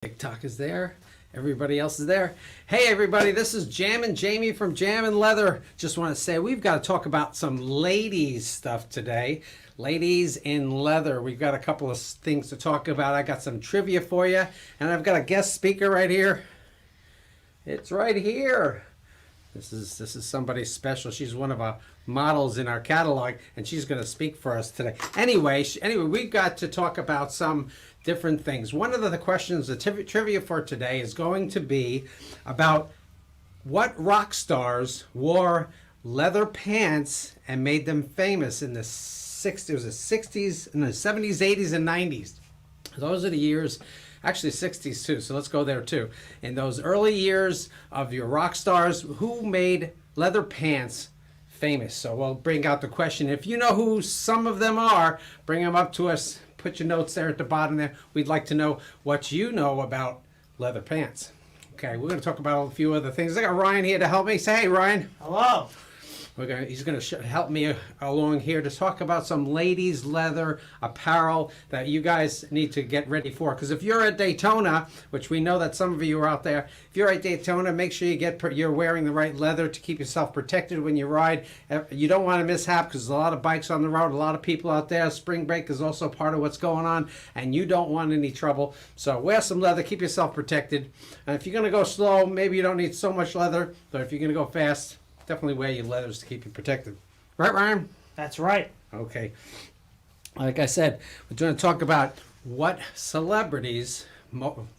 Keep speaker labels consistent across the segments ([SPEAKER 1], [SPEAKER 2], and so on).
[SPEAKER 1] TikTok is there. Everybody else is there. Hey everybody, this is Jamie from Jamin Leather. Just want to say we've got to talk about some ladies stuff today. Ladies in leather. We've got a couple of things to talk about. I got some trivia for you, and I've got a guest speaker right here. It's right here. This is somebody special. She's one of our models in our catalog, and she's going to speak for us today. Anyway, we've got to talk about some different things. One of the questions, the trivia for today, is going to be about what rock stars wore leather pants and made them famous in the 60s, in the 70s, 80s, and 90s. Those are the years. Actually 60s too, so let's go there too. In those early years of your rock stars, who made leather pants famous? So we'll bring out the question. If you know who some of them are, bring them up to us. Put your notes there at the bottom there. We'd like to know what you know about leather pants. Okay, we're going to talk about a few other things. I got Ryan here to help me. Say hey, Ryan.
[SPEAKER 2] Hello.
[SPEAKER 1] He's going to help me along here to talk about some ladies' leather apparel that you guys need to get ready for. Because if you're at Daytona, which we know that some of you are out there, if you're at Daytona, make sure you're wearing the right leather to keep yourself protected when you ride. You don't want to mishap because there's a lot of bikes on the road, a lot of people out there. Spring break is also part of what's going on, and you don't want any trouble. So wear some leather, keep yourself protected. And if you're going to go slow, maybe you don't need so much leather, but if you're going to go fast, definitely wear your leathers to keep you protected. Right, Ryan?
[SPEAKER 2] That's right.
[SPEAKER 1] Okay. Like I said, we're going to talk about what celebrities,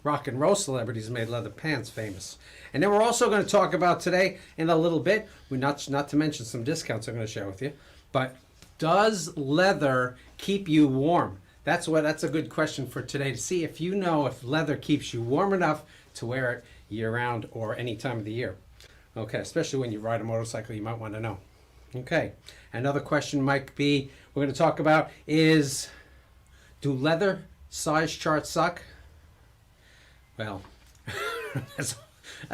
[SPEAKER 1] rock and roll celebrities, made leather pants famous. And then we're also going to talk about today, in a little bit, not to mention some discounts I'm going to share with you, but does leather keep you warm? That's a good question for today, to see if you know if leather keeps you warm enough to wear it year-round or any time of the year. Okay, especially when you ride a motorcycle, you might want to know. Okay, another question might be, we're going to talk about is, do leather size charts suck? Well, that's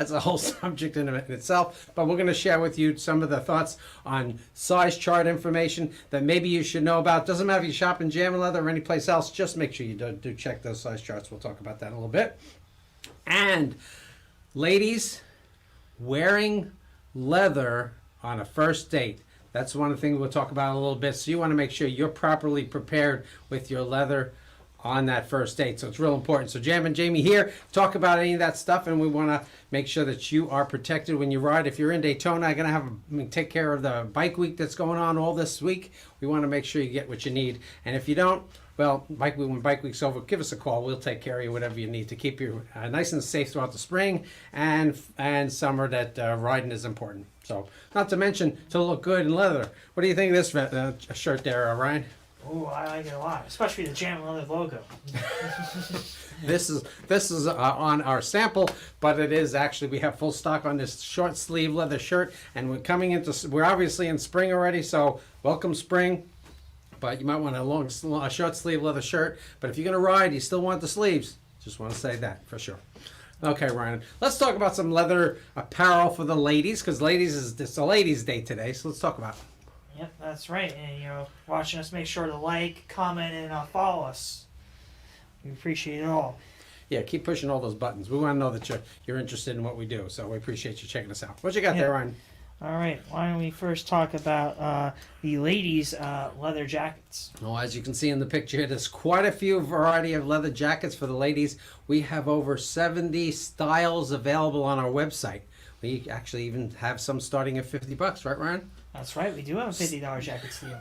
[SPEAKER 1] a whole subject in itself, but we're going to share with you some of the thoughts on size chart information that maybe you should know about. Doesn't matter if you shop in Jamin Leather or any place else, just make sure you do check those size charts. We'll talk about that in a little bit. And ladies, wearing leather on a first date. That's one thing we'll talk about in a little bit. So you want to make sure you're properly prepared with your leather on that first date. So it's real important. So Jam and Jamie here talk about any of that stuff, and we want to make sure that you are protected when you ride. If you're in Daytona, I'm going to take care of the bike week that's going on all this week. We want to make sure you get what you need. And if you don't, well, when Bike Week's over, give us a call. We'll take care of you, whatever you need to keep you nice and safe throughout the spring and summer. That riding is important. So, not to mention to look good in leather. What do you think of this shirt there, Ryan?
[SPEAKER 2] Oh, I like it a lot, especially the Jamin Leather logo.
[SPEAKER 1] This is on our sample, but it is actually, we have full stock on this short sleeve leather shirt, and we're obviously in spring already. So welcome spring. But you might want a short sleeve leather shirt. But if you're going to ride, you still want the sleeves. Just want to say that for sure. Okay, Ryan. Let's talk about some leather apparel for the ladies, because it's a ladies' day today. So let's talk about it.
[SPEAKER 2] Yep, that's right. And watching us, make sure to like, comment, and follow us. We appreciate it all.
[SPEAKER 1] Yeah, keep pushing all those buttons. We want to know that you're interested in what we do. So we appreciate you checking us out. What you got there, Ryan?
[SPEAKER 2] All right, why don't we first talk about the ladies' leather jackets.
[SPEAKER 1] Well, as you can see in the picture, there's quite a few variety of leather jackets for the ladies. We have over 70 styles available on our website. We actually even have some starting at $50, right, Ryan?
[SPEAKER 2] That's right, we do have a $50 jacket steal.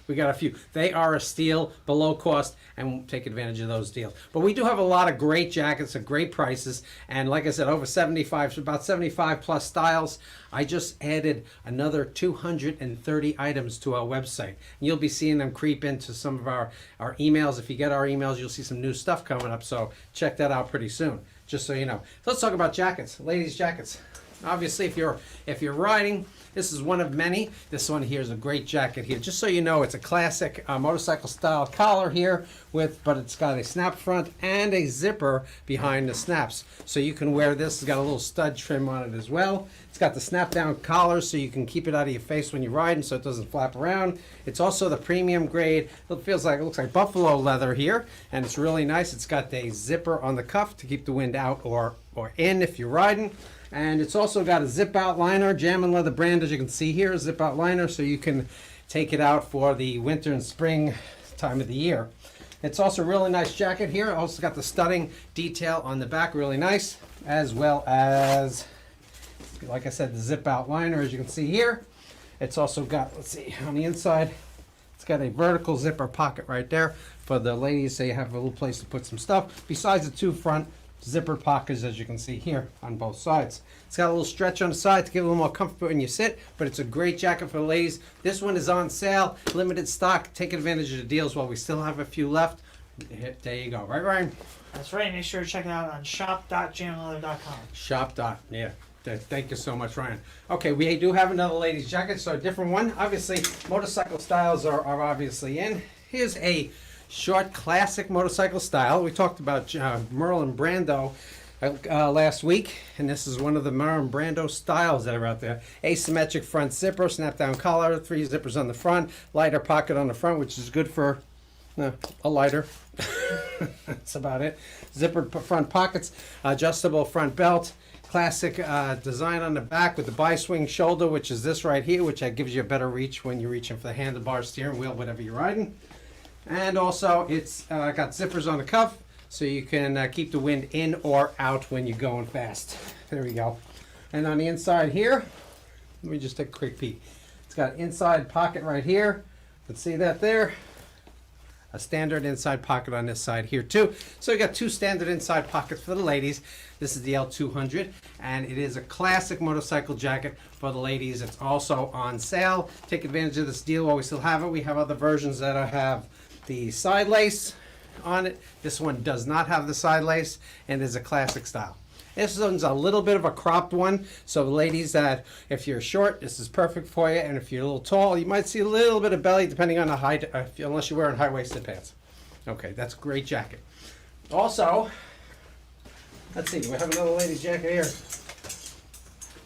[SPEAKER 1] We got a few. They are a steal, below cost, and we'll take advantage of those deals. But we do have a lot of great jackets at great prices, and like I said, about 75 plus styles. I just added another 230 items to our website. And you'll be seeing them creep into some of our emails. If you get our emails, you'll see some new stuff coming up, so check that out pretty soon, just so you know. So let's talk about jackets, ladies' jackets. Obviously, if you're riding, this is one of many. This one here is a great jacket here. Just so you know, it's a classic motorcycle style collar here but it's got a snap front and a zipper behind the snaps. So you can wear this. It's got a little stud trim on it as well. It's got the snap down collar so you can keep it out of your face when you're riding so it doesn't flap around. It's also the premium grade. It looks like buffalo leather here, and it's really nice. It's got a zipper on the cuff to keep the wind out or in if you're riding. And it's also got a zip out liner, Jamin Leather brand, as you can see here, zip out liner, so you can take it out for the winter and spring time of the year. It's also a really nice jacket here. Also got the studding detail on the back, really nice, as well as, like I said, the zip out liner, as you can see here. It's also got, let's see, on the inside, it's got a vertical zipper pocket right there for the ladies, so you have a little place to put some stuff, besides the two front zipper pockets, as you can see here on both sides. It's got a little stretch on the side to give it a little more comfort when you sit, but it's a great jacket for the ladies. This one is on sale, limited stock. Take advantage of the deals while we still have a few left. There you go. Right, Ryan?
[SPEAKER 2] That's right. Make sure to check it out on shop.jaminleather.com.
[SPEAKER 1] Yeah. Thank you so much, Ryan. Okay, we do have another ladies' jacket, so a different one. Obviously, motorcycle styles are obviously in. Here's a short classic motorcycle style. We talked about Merlin Brando last week, and this is one of the Merlin Brando styles that are out there. Asymmetric front zipper, snap down collar, 3 zippers on the front, lighter pocket on the front, which is good for a lighter. That's about it. Zippered front pockets, adjustable front belt, classic design on the back with the bi-swing shoulder, which is this right here, which gives you a better reach when you're reaching for the handlebar, steering wheel, whatever you're riding. And also it's got zippers on the cuff, so you can keep the wind in or out when you're going fast. There we go. And on the inside here, let me just take a quick peek. It's got inside pocket right here. Let's see that there. A standard inside pocket on this side here too. So you got 2 standard inside pockets for the ladies. This is the L200, and it is a classic motorcycle jacket for the ladies. It's also on sale. Take advantage of this deal while we still have it. We have other versions that have the side lace on it. This one does not have the side lace, and is a classic style. This one's a little bit of a cropped one, so ladies, that if you're short, this is perfect for you, and if you're a little tall, you might see a little bit of belly depending on the height, unless you're wearing high-waisted pants. Okay, that's a great jacket. Also, let's see, do we have another ladies jacket here?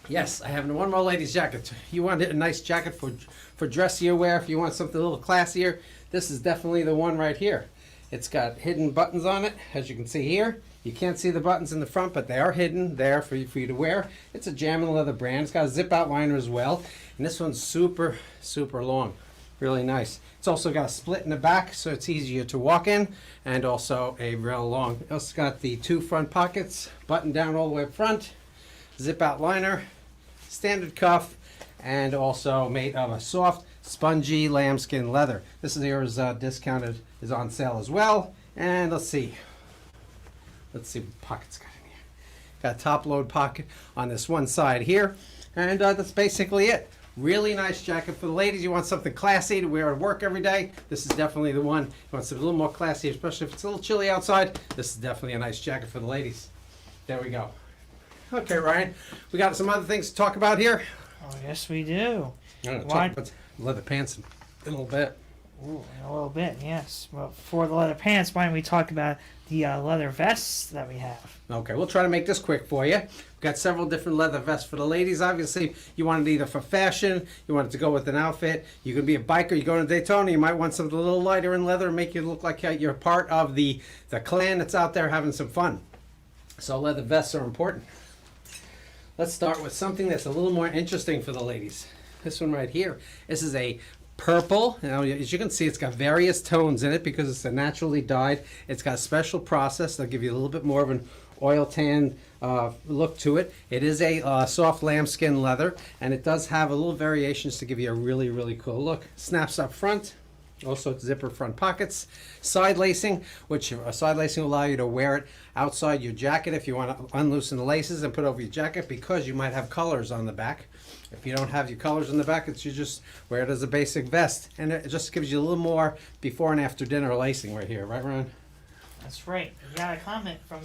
[SPEAKER 1] Yes, I have one more ladies jacket. You want a nice jacket for dressier wear, if you want something a little classier, this is definitely the one right here. It's got hidden buttons on it, as you can see here. You can't see the buttons in the front, but they are hidden there for you to wear. It's a Jamin Leather brand. It's got a zip out liner as well. And this one's super, super long. Really nice. It's also got a split in the back, so it's easier to walk in, and also a real long. It's also got the 2 front pockets, button down all the way up front, zip out liner, standard cuff, and also made of a soft, spongy lambskin leather. This is here is discounted, is on sale as well. And let's see what pockets got in here. Got a top load pocket on this one side here, and that's basically it. Really nice jacket for the ladies. You want something classy to wear at work every day, this is definitely the one. You want something a little more classy, especially if it's a little chilly outside, this is definitely a nice jacket for the ladies. There we go. Okay, Ryan, we got some other things to talk about here.
[SPEAKER 2] Oh, yes, we do.
[SPEAKER 1] I'm going to talk about leather pants in a little bit.
[SPEAKER 2] Ooh, in a little bit, yes. Well, for the leather pants, why don't we talk about the leather vests that we have?
[SPEAKER 1] Okay, we'll try to make this quick for you. We've got several different leather vests for the ladies. Obviously, you want it either for fashion, you want it to go with an outfit. You can be a biker, you go to Daytona, you might want something a little lighter in leather and make you look like you're part of the clan that's out there having some fun. So leather vests are important. Let's start with something that's a little more interesting for the ladies. This one right here. This is a purple. Now, as you can see, it's got various tones in it because it's a naturally dyed. It's got a special process that'll give you a little bit more of an oil tan look to it. It is a soft lambskin leather, and it does have a little variations to give you a really, really cool look. Snaps up front. Also zipper front pockets, side lacing, which side lacing will allow you to wear it outside your jacket if you want to unloosen the laces and put over your jacket, because you might have colors on the back. If you don't have your colors on the back, you just wear it as a basic vest, and it just gives you a little more before and after dinner lacing right here, right, Ron?
[SPEAKER 2] That's right. We got a comment from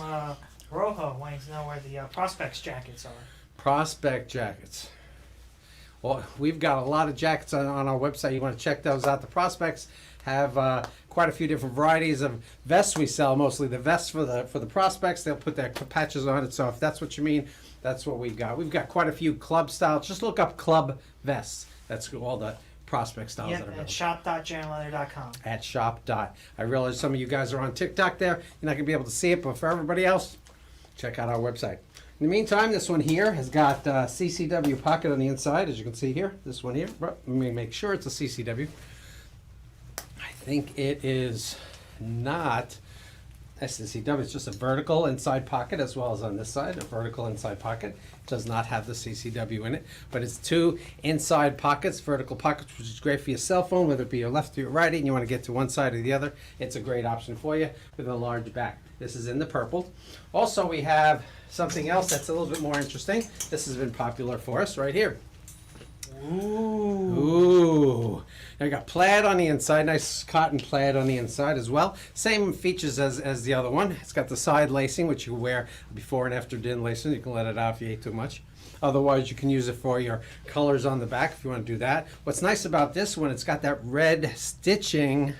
[SPEAKER 2] Rojo wanting to know where the Prospects jackets are.
[SPEAKER 1] Prospect jackets. Well, we've got a lot of jackets on our website. You want to check those out. The Prospects have quite a few different varieties of vests we sell. Mostly the vests for the prospects. They'll put their patches on it. So if that's what you mean, that's what we've got. We've got quite a few club styles. Just look up club vests. That's all the prospect styles that are
[SPEAKER 2] Yep,
[SPEAKER 1] available.
[SPEAKER 2] at shop.jaminleather.com.
[SPEAKER 1] At shop. I realize some of you guys are on TikTok there. You're not going to be able to see it, but for everybody else, check out our website. In the meantime, this one here has got CCW pocket on the inside, as you can see here. This one here. Let me make sure it's a CCW. I think it is not SCCW. It's just a vertical inside pocket, as well as on this side, a vertical inside pocket. It does not have the CCW in it, but it's two inside pockets, vertical pockets, which is great for your cell phone, whether it be your left or your right, and you want to get to one side or the other. It's a great option for you with a large back. This is in the purple. Also, we have something else that's a little bit more interesting. This has been popular for us right here. Ooh. Now you got plaid on the inside, nice cotton plaid on the inside as well. Same features as the other one. It's got the side lacing, which you wear before and after din lacing. You can let it out if you ate too much. Otherwise, you can use it for your colors on the back if you want to do that. What's nice about this one, it's got that red stitching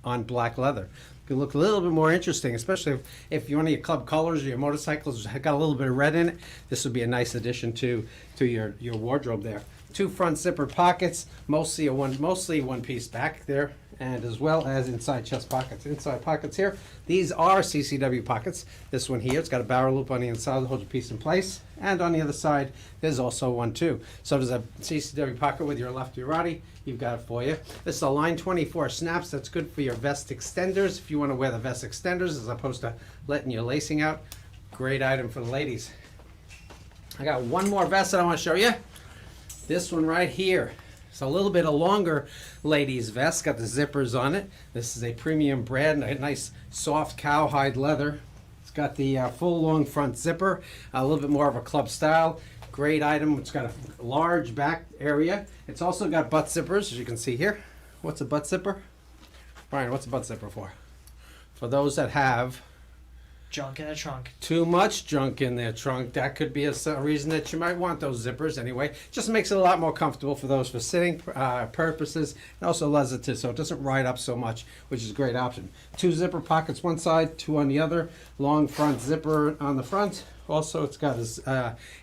[SPEAKER 1] on black leather. It can look a little bit more interesting, especially if you want your club colors or your motorcycles have got a little bit of red in it. This would be a nice addition to your wardrobe there. Two front zipper pockets, mostly one piece back there, and as well as inside chest pockets. Inside pockets here, these are CCW pockets. This one here, it's got a barrel loop on the inside to hold your piece in place, and on the other side, there's also one too. So there's a CCW pocket with your left or your righty. You've got it for you. This is a line 24 snaps. That's good for your vest extenders if you want to wear the vest extenders as opposed to letting your lacing out. Great item for the ladies. I got one more vest that I want to show you. This one right here. It's a little bit of longer ladies vest. Got the zippers on it. This is a premium brand, a nice soft cowhide leather. It's got the full long front zipper, a little bit more of a club style. Great item. It's got a large back area. It's also got butt zippers, as you can see here. What's a butt zipper? Brian, what's a butt zipper for? For those that have
[SPEAKER 2] Junk in the trunk.
[SPEAKER 1] too much junk in their trunk, that could be a reason that you might want those zippers anyway. Just makes it a lot more comfortable for those for sitting purposes, and also allows it to so it doesn't ride up so much, which is a great option. Two zipper pockets one side, two on the other. Long front zipper on the front. Also, it's got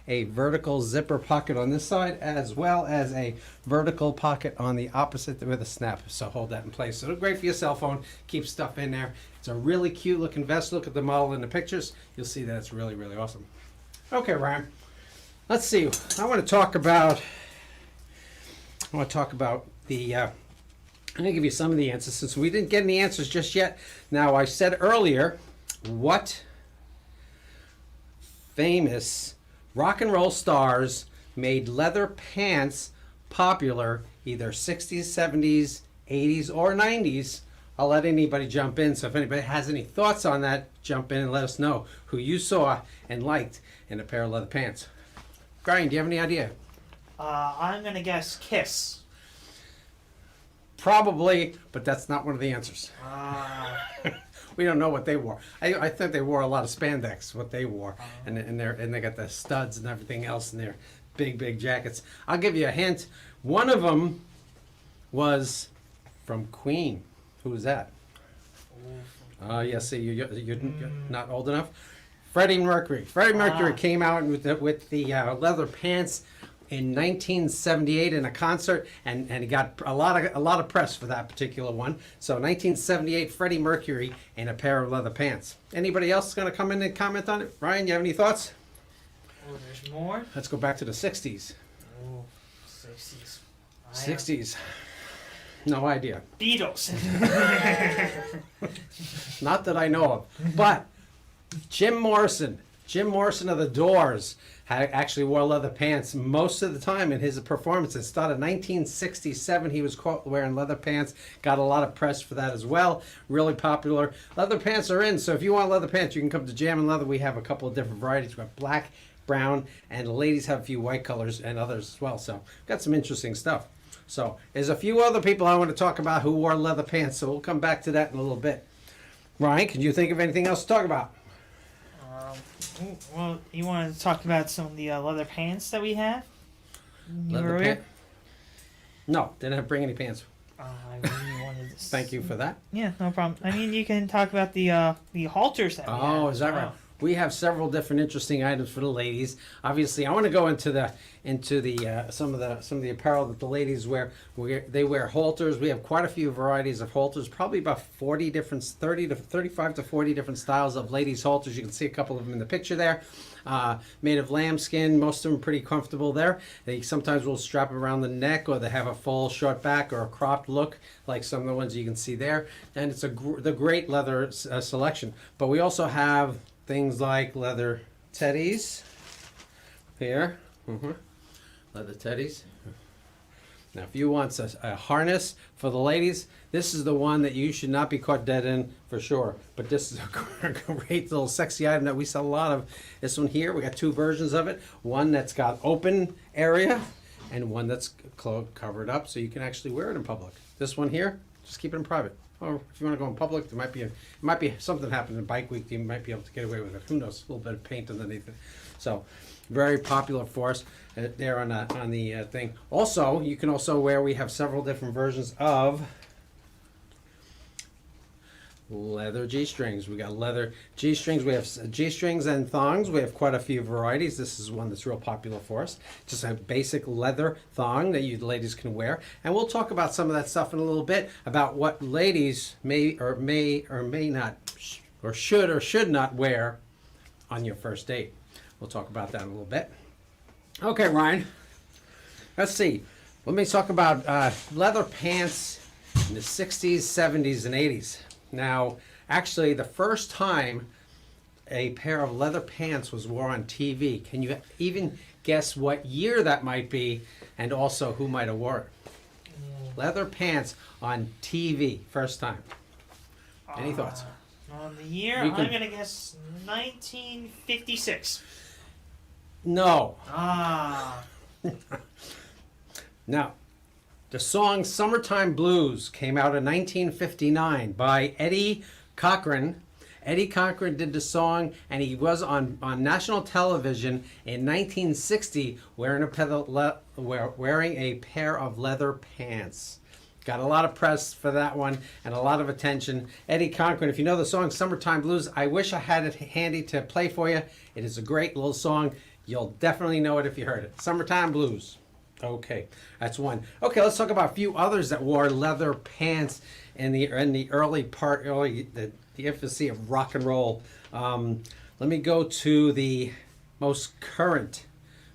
[SPEAKER 1] a vertical zipper pocket on this side, as well as a vertical pocket on the opposite with a snap. So hold that in place. So it's great for your cell phone. Keep stuff in there. It's a really cute looking vest. Look at the model in the pictures. You'll see that it's really, really awesome. Okay, Ryan. Let's see. I want to talk about the. I'm going to give you some of the answers since we didn't get any answers just yet. Now, I said earlier, what famous rock and roll stars made leather pants popular either 60s, 70s, 80s, or 90s? I'll let anybody jump in. So if anybody has any thoughts on that, jump in and let us know who you saw and liked in a pair of leather pants. Brian, do you have any idea?
[SPEAKER 2] I'm going to guess Kiss.
[SPEAKER 1] Probably, but that's not one of the answers. We don't know what they wore. I think they wore a lot of spandex, what they wore, and they got the studs and everything else in their big jackets. I'll give you a hint. One of them was from Queen. Who was that? Yes, see, you're not old enough. Freddie Mercury. Freddie Mercury came out with the leather pants in 1978 in a concert, and he got a lot of press for that particular one. So 1978, Freddie Mercury in a pair of leather pants. Anybody else going to come in and comment on it? Ryan, you have any thoughts?
[SPEAKER 2] Oh, there's more?
[SPEAKER 1] Let's go back to the 60s.
[SPEAKER 2] Oh, 60s.
[SPEAKER 1] 60s. No idea.
[SPEAKER 2] Beatles.
[SPEAKER 1] Not that I know of. But Jim Morrison of the Doors actually wore leather pants most of the time in his performances. Started in 1967, he was caught wearing leather pants. Got a lot of press for that as well. Really popular. Leather pants are in, so if you want leather pants, you can come to Jamin Leather. We have a couple of different varieties. We have black, brown, and the ladies have a few white colors and others as well. So got some interesting stuff. So there's a few other people I want to talk about who wore leather pants, so we'll come back to that in a little bit. Ryan, can you think of anything else to talk about?
[SPEAKER 2] Well, you want to talk about some of the leather pants that we have?
[SPEAKER 1] Leather pants? No, didn't have to bring any pants.
[SPEAKER 2] I really wanted.
[SPEAKER 1] Thank you for that.
[SPEAKER 2] Yeah, no problem. I mean, you can talk about the halters that we have.
[SPEAKER 1] Oh, is that right? We have several different interesting items for the ladies. Obviously, I want to go into the some of the apparel that the ladies wear. They wear halters. We have quite a few varieties of halters. Probably about 40 different, 30 to 35 to 40 different styles of ladies halters. You can see a couple of them in the picture there. Made of lambskin. Most of them pretty comfortable there. They sometimes will strap around the neck, or they have a full short back or a cropped look, like some of the ones you can see there. And it's the great leather selection. But we also have things like leather teddies here. Leather teddies. Now, if you want a harness for the ladies, this is the one that you should not be caught dead in for sure. But this is a great little sexy item that we sell a lot of. This one here, we got two versions of it. One that's got open area and one that's covered up so you can actually wear it in public. This one here, just keep it in private. Or if you want to go in public, there might be something happening in Bike Week. You might be able to get away with it. Who knows? A little bit of paint underneath it. So, very popular for us there on the thing. Also, you can also wear. We have several different versions of leather G-strings. We got leather G-strings. We have G-strings and thongs. We have quite a few varieties. This is one that's real popular for us. Just a basic leather thong that you ladies can wear. And we'll talk about some of that stuff in a little bit, about what ladies may or may not, or should not wear on your first date. We'll talk about that in a little bit. Okay, Ryan. Let's see. Let me talk about leather pants in the 60s, 70s, and 80s. Now, actually, the first time a pair of leather pants was worn on TV, can you even guess what year that might be, and also who might have worn it? Leather pants on TV, first time. Any thoughts?
[SPEAKER 2] On the year,
[SPEAKER 1] You can-
[SPEAKER 2] I'm going to guess 1956.
[SPEAKER 1] No.
[SPEAKER 2] Ah.
[SPEAKER 1] Now, the song Summertime Blues came out in 1959 by Eddie Cochran. Eddie Cochran did the song, and he was on national television in 1960 wearing a pair of leather pants. Got a lot of press for that one and a lot of attention. Eddie Cochran, if you know the song Summertime Blues, I wish I had it handy to play for you. It is a great little song. You'll definitely know it if you heard it. Summertime Blues. Okay, that's one. Okay, let's talk about a few others that wore leather pants in the the infancy of rock and roll. Let me go to the most current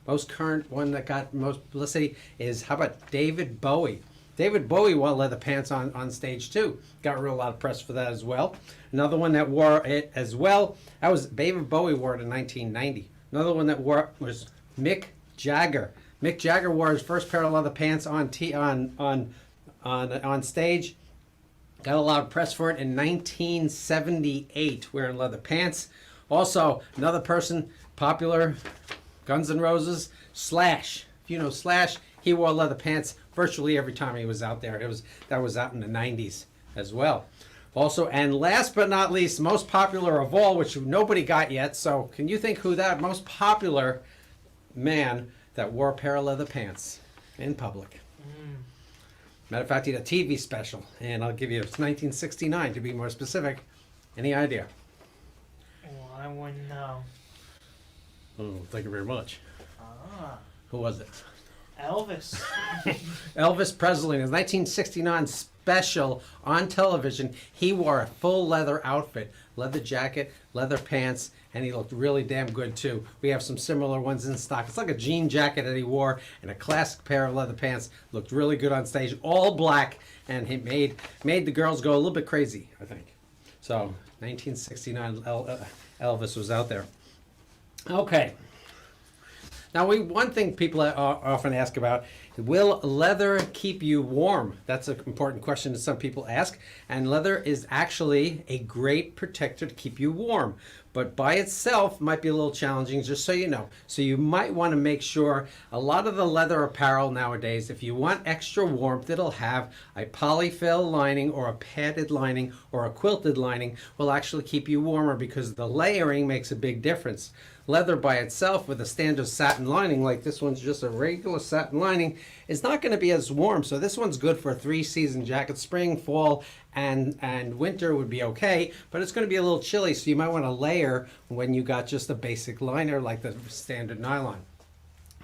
[SPEAKER 1] one that got most publicity is, how about David Bowie? David Bowie wore leather pants on stage too. Got a lot of press for that as well. Another one that wore it as well, that was David Bowie wore it in 1990. Another one that wore it was Mick Jagger. Mick Jagger wore his first pair of leather pants on stage. Got a lot of press for it in 1978, wearing leather pants. Also, another person popular, Guns N' Roses, Slash. If you know Slash, he wore leather pants virtually every time he was out there. That was out in the 90s as well. Also, and last but not least, most popular of all, which nobody got yet. So, can you think who that most popular man that wore a pair of leather pants in public? Matter of fact, he had a TV special, and I'll give you, it's 1969 to be more specific. Any idea?
[SPEAKER 2] Well, I wouldn't know.
[SPEAKER 1] Oh, thank you very much.
[SPEAKER 2] Ah.
[SPEAKER 1] Who was it?
[SPEAKER 2] Elvis.
[SPEAKER 1] Elvis Presley. In his 1969 special on television, he wore a full leather outfit, leather jacket, leather pants, and he looked really damn good too. We have some similar ones in stock. It's like a jean jacket that he wore and a classic pair of leather pants. Looked really good on stage, all black, and he made the girls go a little bit crazy, I think. So, 1969, Elvis was out there. Okay. Now, one thing people often ask about, will leather keep you warm? That's an important question that some people ask. And leather is actually a great protector to keep you warm. but by itself might be a little challenging, just so you know. So you might want to make sure a lot of the leather apparel nowadays, if you want extra warmth, it'll have a polyfill lining or a padded lining or a quilted lining will actually keep you warmer because the layering makes a big difference. Leather by itself with a standard satin lining, like this one's just a regular satin lining, is not going to be as warm. So this one's good for a 3-season jacket. Spring, fall, and winter would be okay, but it's going to be a little chilly, so you might want to layer when you got just a basic liner like the standard nylon.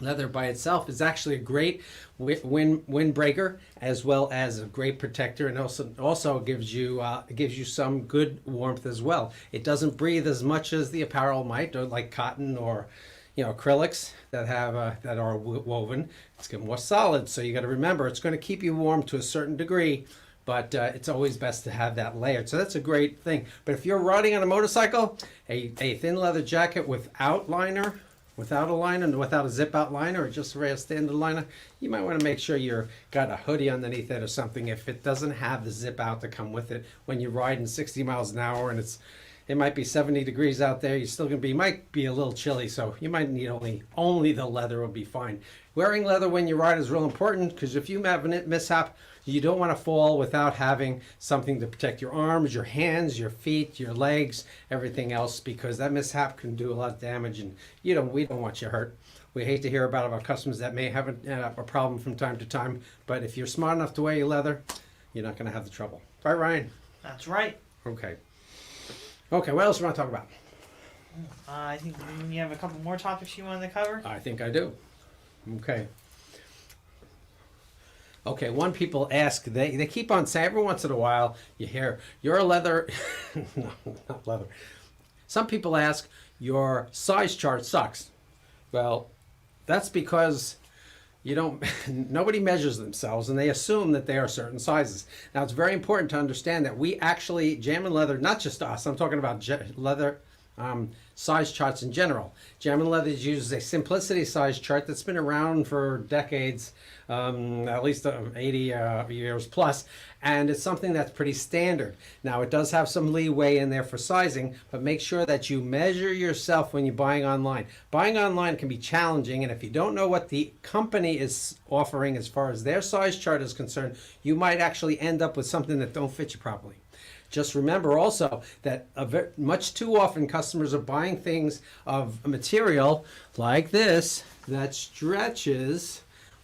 [SPEAKER 1] Leather by itself is actually a great windbreaker as well as a great protector, and also gives you some good warmth as well. It doesn't breathe as much as the apparel might, or like cotton or acrylics that have that are woven. It's more solid, so you got to remember it's going to keep you warm to a certain degree. But it's always best to have that layered. So that's a great thing. But if you're riding on a motorcycle, a thin leather jacket without a liner, and without a zip out liner, or just a standard liner, you might want to make sure you've got a hoodie underneath it or something if it doesn't have the zip out to come with it. When you're riding 60 miles an hour and it might be 70 degrees out there, you're still going to might be a little chilly, so you might need only the leather will be fine. Wearing leather when you ride is real important, because if you have a mishap, you don't want to fall without having something to protect your arms, your hands, your feet, your legs, everything else, because that mishap can do a lot of damage, and we don't want you hurt. We hate to hear about our customers that may have a problem from time to time, but if you're smart enough to wear your leather, you're not going to have the trouble. Right, Ryan?
[SPEAKER 2] That's right.
[SPEAKER 1] Okay. Okay, what else do you want to talk about?
[SPEAKER 2] I think you have a couple more topics you wanted to cover.
[SPEAKER 1] I think I do. Okay. Okay, one people ask, they keep on saying, every once in a while, you hear, you're a leather, no, not leather. Some people ask, your size chart sucks. Well, that's because nobody measures themselves, and they assume that they are certain sizes. Now, it's very important to understand that we actually, Jamin Leather, not just us, I'm talking about leather size charts in general. Jamin Leather uses a simplicity size chart that's been around for decades, at least 80 years plus, and it's something that's pretty standard. Now, it does have some leeway in there for sizing, but make sure that you measure yourself when you're buying online. Buying online can be challenging, and if you don't know what the company is offering as far as their size chart is concerned, you might actually end up with something that don't fit you properly. Just remember also that much too often customers are buying things of a material like this that stretches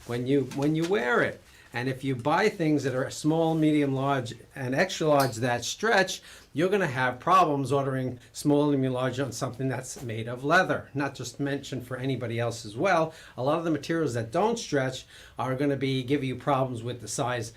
[SPEAKER 1] when you wear it. And if you buy things that are small, medium, large, and extra large that stretch, you're going to have problems ordering small, medium, large on something that's made of leather. Not just mentioned for anybody else as well. A lot of the materials that don't stretch are going to give you problems with the size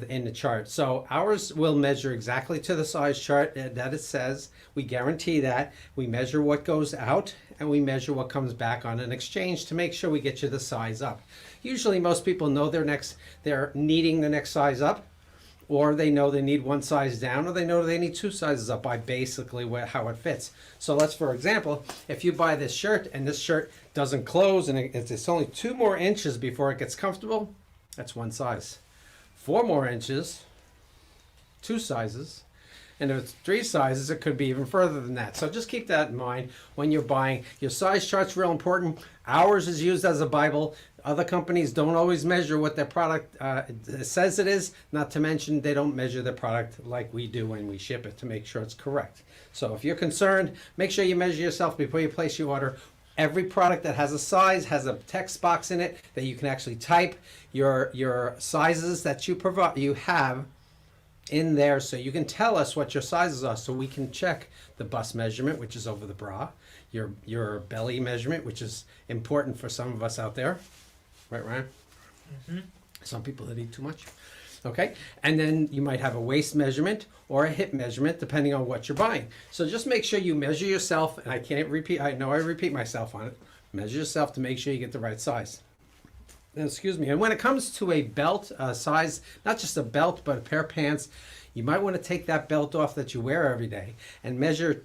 [SPEAKER 1] in the chart. So ours will measure exactly to the size chart that it says. We guarantee that. We measure what goes out, and we measure what comes back on an exchange to make sure we get you the size up. Usually most people know they're needing the next size up, or they know they need one size down, or they know they need two sizes up by basically how it fits. So let's, for example, if you buy this shirt and this shirt doesn't close and it's only 2 more inches before it gets comfortable, that's one size. 4 more inches, 2 sizes. And if it's 3 sizes, it could be even further than that. So just keep that in mind when you're buying. Your size chart's real important. Ours is used as a Bible. Other companies don't always measure what their product says it is, not to mention they don't measure the product like we do when we ship it to make sure it's correct. So if you're concerned, make sure you measure yourself before you place your order. Every product that has a size has a text box in it that you can actually type your sizes that you have in there, so you can tell us what your sizes are, so we can check the bust measurement, which is over the bra, your belly measurement, which is important for some of us out there, right, Ryan? Mm-hmm. Some people that eat too much. Okay, and then you might have a waist measurement or a hip measurement depending on what you're buying. So just make sure you measure yourself, and I know I repeat myself on it. Measure yourself to make sure you get the right size. Excuse me. And when it comes to a belt size, not just a belt, but a pair of pants, you might want to take that belt off that you wear every day and measure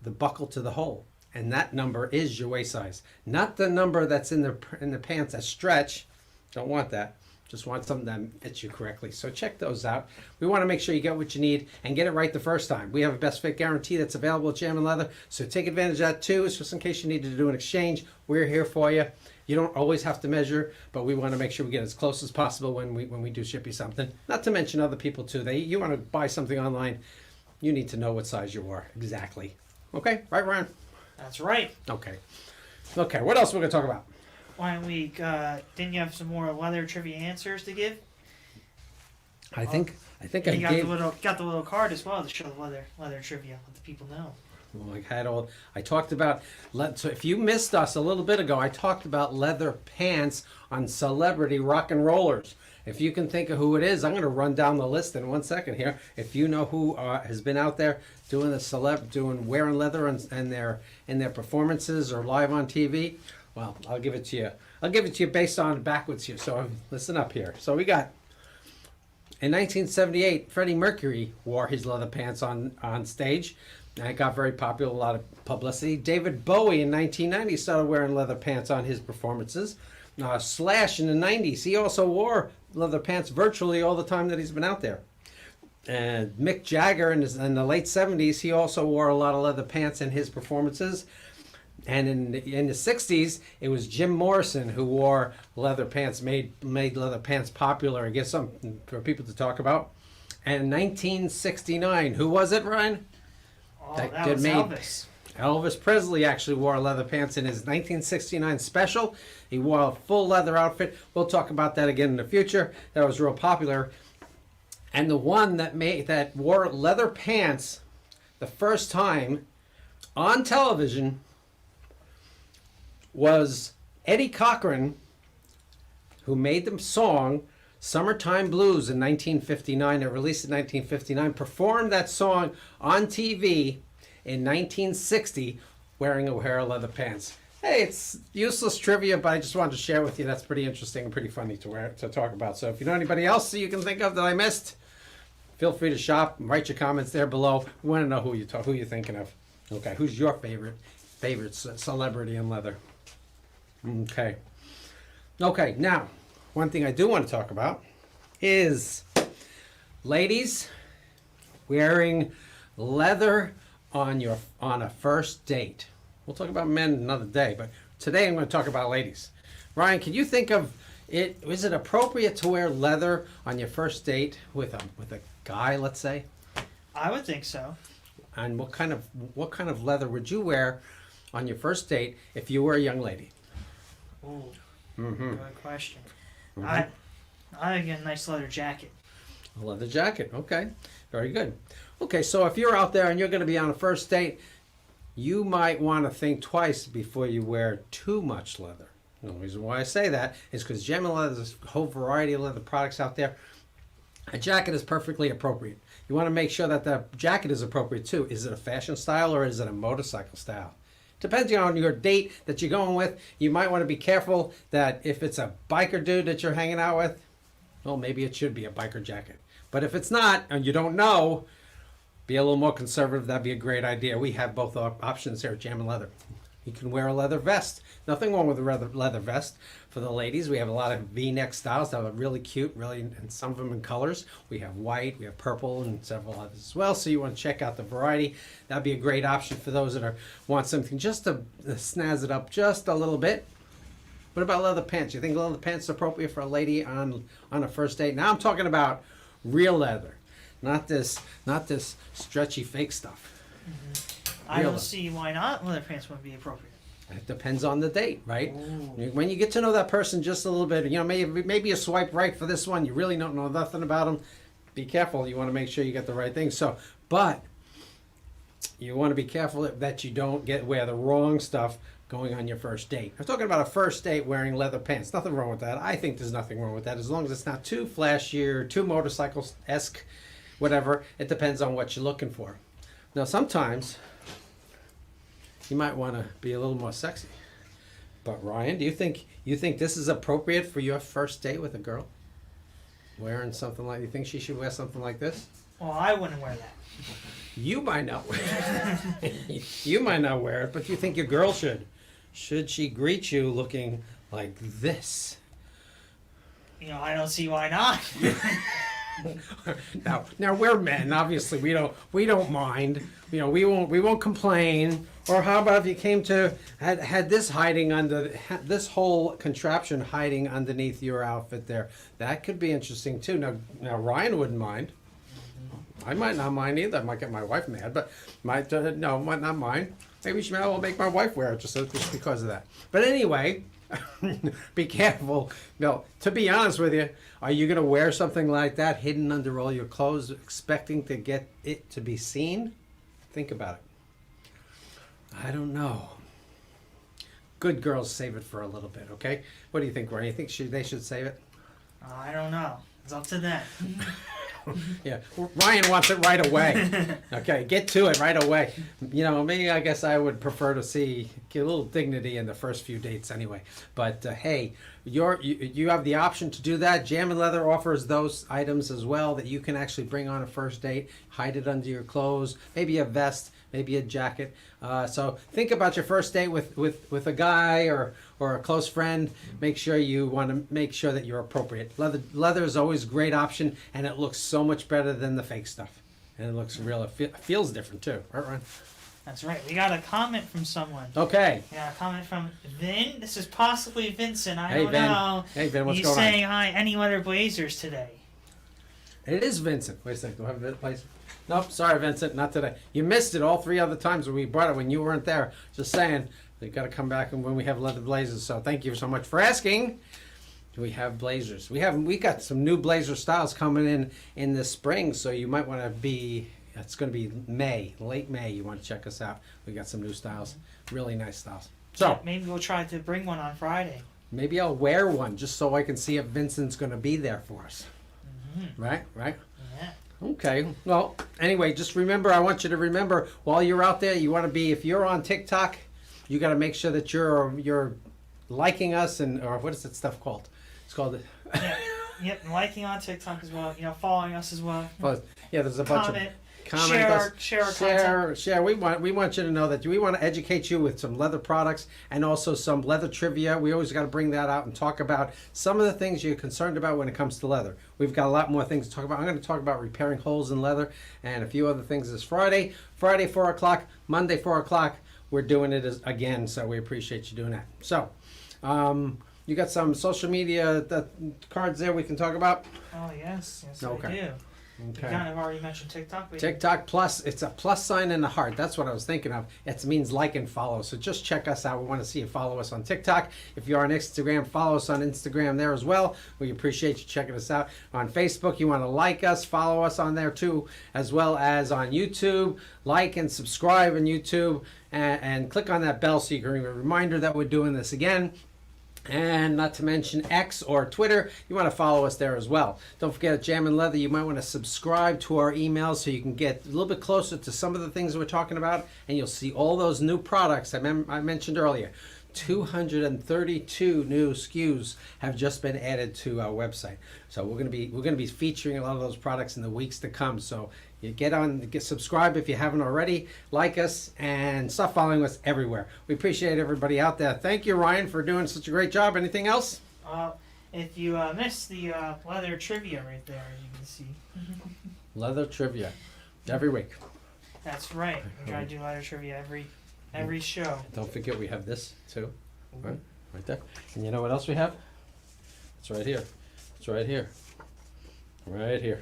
[SPEAKER 1] the buckle to the hole. And that number is your waist size, not the number that's in the pants that stretch. Don't want that. Just want something that fits you correctly. So check those out. We want to make sure you get what you need and get it right the first time. We have a best fit guarantee that's available at Jamin Leather. So take advantage of that too. It's just in case you need to do an exchange. We're here for you. You don't always have to measure, but we want to make sure we get as close as possible when we do ship you something. Not to mention other people too. You want to buy something online, you need to know what size you are exactly. Okay, right, Ryan?
[SPEAKER 2] That's right.
[SPEAKER 1] Okay. Okay, what else are we going to talk about?
[SPEAKER 2] Why don't we, didn't you have some more leather trivia answers to give?
[SPEAKER 1] I think I
[SPEAKER 2] You got the little card as well to show the leather trivia, let the people know.
[SPEAKER 1] well, I talked about, so if you missed us a little bit ago, I talked about leather pants on celebrity rock and rollers. If you can think of who it is, I'm going to run down the list in 1 second here. If you know who has been out there doing wearing leather in their performances or live on TV, well, I'll give it to you. I'll give it to you based on backwards here. So listen up here. So we got in 1978, Freddie Mercury wore his leather pants on stage. And it got very popular, a lot of publicity. David Bowie in 1990 started wearing leather pants on his performances. Slash in the 90s, he also wore leather pants virtually all the time that he's been out there. And Mick Jagger in the late 70s, he also wore a lot of leather pants in his performances. And in the 60s, it was Jim Morrison who wore leather pants, made leather pants popular and get something for people to talk about. And in 1969, who was it, Ryan?
[SPEAKER 2] Oh, that was Elvis.
[SPEAKER 1] Elvis Presley actually wore leather pants in his 1969 special. He wore a full leather outfit. We'll talk about that again in the future. That was real popular. And the one that wore leather pants the first time on television was Eddie Cochran, who made the song Summertime Blues in 1959. It released in 1959. Performed that song on TV in 1960 wearing a pair of leather pants. Hey, it's useless trivia, but I just wanted to share with you. That's pretty interesting and pretty funny to talk about. So if you know anybody else that you can think of that I missed, feel free to shop and write your comments there below. We want to know who you're thinking of. Okay, who's your favorite celebrity in leather? Okay. Okay, now, one thing I do want to talk about is ladies wearing leather on a first date. We'll talk about men another day, but today I'm going to talk about ladies. Ryan, can you think of it? Is it appropriate to wear leather on your first date with a guy, let's say?
[SPEAKER 2] I would think so.
[SPEAKER 1] And what kind of leather would you wear on your first date if you were a young lady?
[SPEAKER 2] Ooh,
[SPEAKER 1] Mm-hmm.
[SPEAKER 2] good question.
[SPEAKER 1] Mhm.
[SPEAKER 2] I get a nice leather jacket.
[SPEAKER 1] A leather jacket. Okay. Very good. Okay, so if you're out there and you're going to be on a first date, you might want to think twice before you wear too much leather. The reason why I say that is because Jamin Leather, there's a whole variety of leather products out there. A jacket is perfectly appropriate. You want to make sure that the jacket is appropriate too. Is it a fashion style or is it a motorcycle style? Depending on your date that you're going with, you might want to be careful that if it's a biker dude that you're hanging out with, well, maybe it should be a biker jacket. But if it's not, and you don't know, be a little more conservative. That'd be a great idea. We have both options here at Jamin Leather. You can wear a leather vest. Nothing wrong with a leather vest. For the ladies, we have a lot of V-neck styles that are really cute, and some of them in colors. We have white, we have purple, and several others as well. So you want to check out the variety. That'd be a great option for those that want something just to snazz it up just a little bit. What about leather pants? You think leather pants are appropriate for a lady on a first date? Now I'm talking about real leather, not this stretchy fake stuff.
[SPEAKER 2] Mm-hmm. I don't see why not leather pants wouldn't be appropriate.
[SPEAKER 1] It depends on the date, right?
[SPEAKER 2] Ooh.
[SPEAKER 1] When you get to know that person just a little bit, maybe you swipe right for this one. You really don't know nothing about them. Be careful. You want to make sure you get the right thing. But you want to be careful that you don't wear the wrong stuff going on your first date. I'm talking about a first date wearing leather pants. Nothing wrong with that. I think there's nothing wrong with that as long as it's not too flashy or too motorcycle-esque, whatever. It depends on what you're looking for. Now, sometimes you might want to be a little more sexy. But Ryan, do you think this is appropriate for your first date with a girl? Wearing something like, you think she should wear something like this?
[SPEAKER 2] Well, I wouldn't wear that.
[SPEAKER 1] You might not wear it. You might not wear it, but you think your girl should. Should she greet you looking like this?
[SPEAKER 2] I don't see why not.
[SPEAKER 1] Now we're men. Obviously, we don't mind. We won't complain. Or how about if you came to had this hiding under this whole contraption hiding underneath your outfit there? That could be interesting too. Now Ryan wouldn't mind. I might not mind either. I might get my wife mad, but might not mind. Maybe she might well make my wife wear it just because of that. But anyway. Be careful. No, to be honest with you, are you going to wear something like that hidden under all your clothes, expecting to get it to be seen? Think about it. I don't know. Good girls save it for a little bit, okay? What do you think, Ryan? You think they should save it?
[SPEAKER 2] I don't know. It's up to them.
[SPEAKER 1] Yeah, Ryan wants it right away. Okay, get to it right away. Me, I guess I would prefer to get a little dignity in the first few dates anyway. But hey, you have the option to do that. Jamin Leather offers those items as well that you can actually bring on a first date, hide it under your clothes, maybe a vest, maybe a jacket. So think about your first date with a guy or a close friend. Make sure you want to make sure that you're appropriate. Leather is always a great option, and it looks so much better than the fake stuff. And it looks real. It feels different too. Right, Ryan?
[SPEAKER 2] That's right. We got a comment from someone.
[SPEAKER 1] Okay.
[SPEAKER 2] Yeah, a comment from Vin. This is possibly Vincent. I
[SPEAKER 1] Hey,
[SPEAKER 2] don't
[SPEAKER 1] Vin.
[SPEAKER 2] know.
[SPEAKER 1] Hey, Vin, what's
[SPEAKER 2] He's
[SPEAKER 1] going
[SPEAKER 2] saying,
[SPEAKER 1] on?
[SPEAKER 2] hi, any leather blazers today?
[SPEAKER 1] It is Vincent. Wait a second. Do I have a place? Nope. Sorry, Vincent. Not today. You missed it all 3 other times when we brought it when you weren't there. Just saying. You got to come back and when we have leather blazers. So thank you so much for asking. We have blazers. We got some new blazer styles coming in the spring. So you might want to be. It's going to be late May. You want to check us out. We got some new styles. Really nice styles. So
[SPEAKER 2] Yeah, maybe we'll try to bring one on Friday.
[SPEAKER 1] maybe I'll wear one just so I can see if Vincent's going to be there for us.
[SPEAKER 2] Mm-hmm.
[SPEAKER 1] Right?
[SPEAKER 2] Yeah.
[SPEAKER 1] Okay. Well, anyway, just remember, I want you to remember while you're out there, you want to be, if you're on TikTok, you got to make sure that you're liking us or what is that stuff called? It's called.
[SPEAKER 2] Yep, and liking on TikTok as well. Following us as well.
[SPEAKER 1] Well, yeah, there's a bunch
[SPEAKER 2] Comment.
[SPEAKER 1] of. Comment us,
[SPEAKER 2] Share our content.
[SPEAKER 1] share. We want you to know that we want to educate you with some leather products and also some leather trivia. We always got to bring that out and talk about some of the things you're concerned about when it comes to leather. We've got a lot more things to talk about. I'm going to talk about repairing holes in leather and a few other things this Friday. Friday 4 o'clock, Monday 4 o'clock. We're doing it again, so we appreciate you doing that. So, you got some social media cards there we can talk about?
[SPEAKER 2] Oh yes,
[SPEAKER 1] Okay.
[SPEAKER 2] I do.
[SPEAKER 1] Okay.
[SPEAKER 2] You kind of already mentioned TikTok. But
[SPEAKER 1] TikTok plus, it's a plus sign and a heart. That's what I was thinking of. It means like and follow. So just check us out. We want to see you follow us on TikTok. If you're on Instagram, follow us on Instagram there as well. We appreciate you checking us out. On Facebook, you want to like us, follow us on there too, as well as on YouTube. Like and subscribe on YouTube and click on that bell so you can get a reminder that we're doing this again. And not to mention X or Twitter, you want to follow us there as well. Don't forget at Jamin Leather, you might want to subscribe to our emails so you can get a little bit closer to some of the things we're talking about, and you'll see all those new products I mentioned earlier. 232 new SKUs have just been added to our website. So we're going to be featuring a lot of those products in the weeks to come. So you get subscribe if you haven't already, like us, and stop following us everywhere. We appreciate everybody out there. Thank you, Ryan, for doing such a great job. Anything else?
[SPEAKER 2] If you missed the leather trivia right there, as you can see.
[SPEAKER 1] Leather trivia every week.
[SPEAKER 2] That's right. We try to do leather trivia every show.
[SPEAKER 1] Don't forget we have this too, right there. And you know what else we have? It's right here. It's right here. Right here.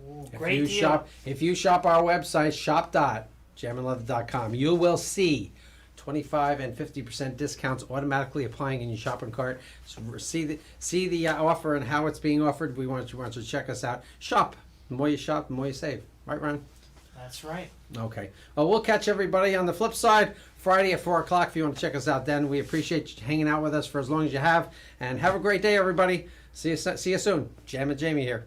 [SPEAKER 2] Ooh,
[SPEAKER 1] If
[SPEAKER 2] great
[SPEAKER 1] you
[SPEAKER 2] deal.
[SPEAKER 1] if you shop our website shop.jaminleather.com, you will see 25 and 50% discounts automatically applying in your shopping cart. So see the offer and how it's being offered. We want you to check us out. Shop. The more you shop, the more you save. Right, Ron?
[SPEAKER 2] That's right.
[SPEAKER 1] Okay. Well, we'll catch everybody on the flip side Friday at 4 o'clock if you want to check us out then. We appreciate you hanging out with us for as long as you have. And have a great day, everybody. See you soon. Jam and Jamie here.